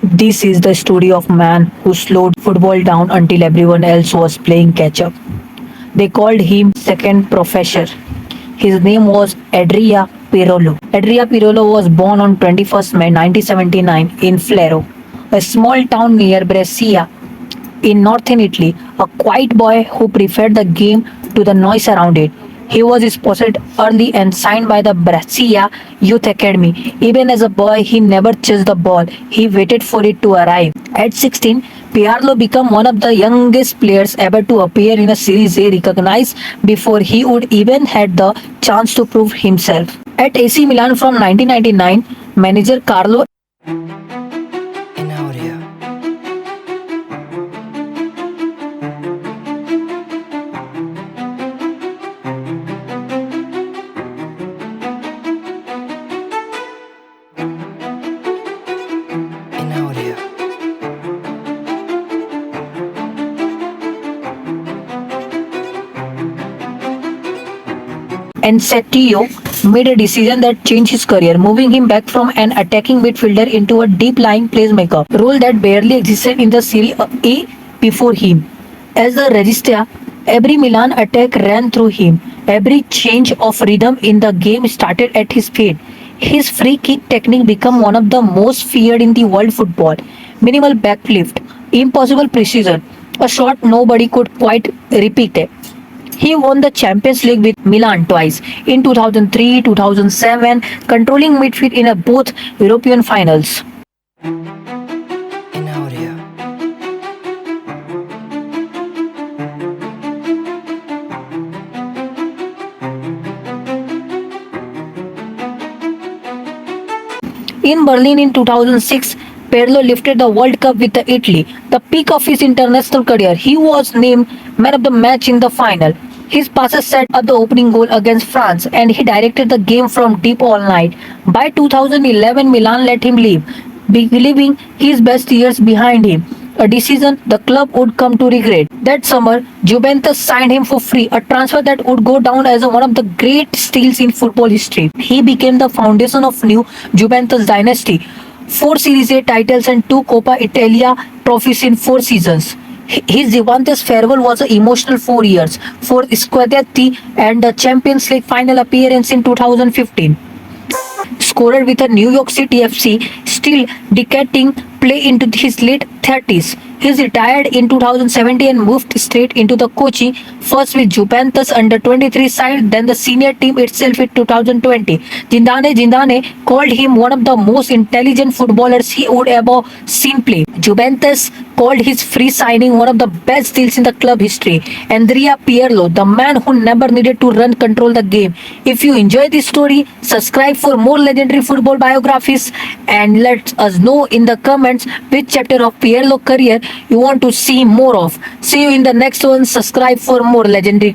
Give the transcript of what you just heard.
This is the story of a man who slowed football down until everyone else was playing catch up. They called him second professor. His name was Adria Pirolo. Adria Pirolo was born on 21st May 1979 in Flero, a small town near Brescia in northern Italy, a quiet boy who preferred the game to the noise around it. He was spotted early and signed by the Brescia Youth Academy. Even as a boy, he never chased the ball, he waited for it to arrive. At 16, Pirlo became one of the youngest players ever to appear in a Series A recognized before he would even had the chance to prove himself. At AC Milan from 1999, manager Carlo In audio. In audio. and Setio made a decision that changed his career, moving him back from an attacking midfielder into a deep-lying playmaker, role that barely existed in the Serie A before him. As the regista, every Milan attack ran through him. Every change of rhythm in the game started at his feet. His free kick technique became one of the most feared in the world football. Minimal backlift, impossible precision, a shot nobody could quite repeat it. He won the Champions League with Milan twice in 2003, 2007, controlling midfield in both European finals. In audio. In Berlin in 2006, Pirlo lifted the World Cup with Italy, the peak of his international career. He was named man of the match in the final. His passes set up the opening goal against France and he directed the game from deep all night. By 2011, Milan let him leave, leaving his best years behind him. A decision the club would come to regret. That summer, Juventus signed him for free, a transfer that would go down as one of the great steals in football history. He became the foundation of new Juventus dynasty. 4 Series A titles and 2 Coppa Italia trophies in 4 seasons. His Juventus farewell was an emotional 4 years for Scudetti and the Champions League final appearance in 2015. Scored with a New York City FC, still decading play into his late 30s. He retired in 2017 and moved straight into the coaching, first with Juventus under 23 side, then the senior team itself in 2020. Zidane called him one of the most intelligent footballers he would ever seen play. Juventus called his free signing one of the best deals in the club history. Andrea Pirlo, the man who never needed to run control the game. If you enjoy this story, subscribe for more legendary football biographies and let us know in the comments which chapter of Pirlo career you want to see more of. See you in the next one. Subscribe for more legendary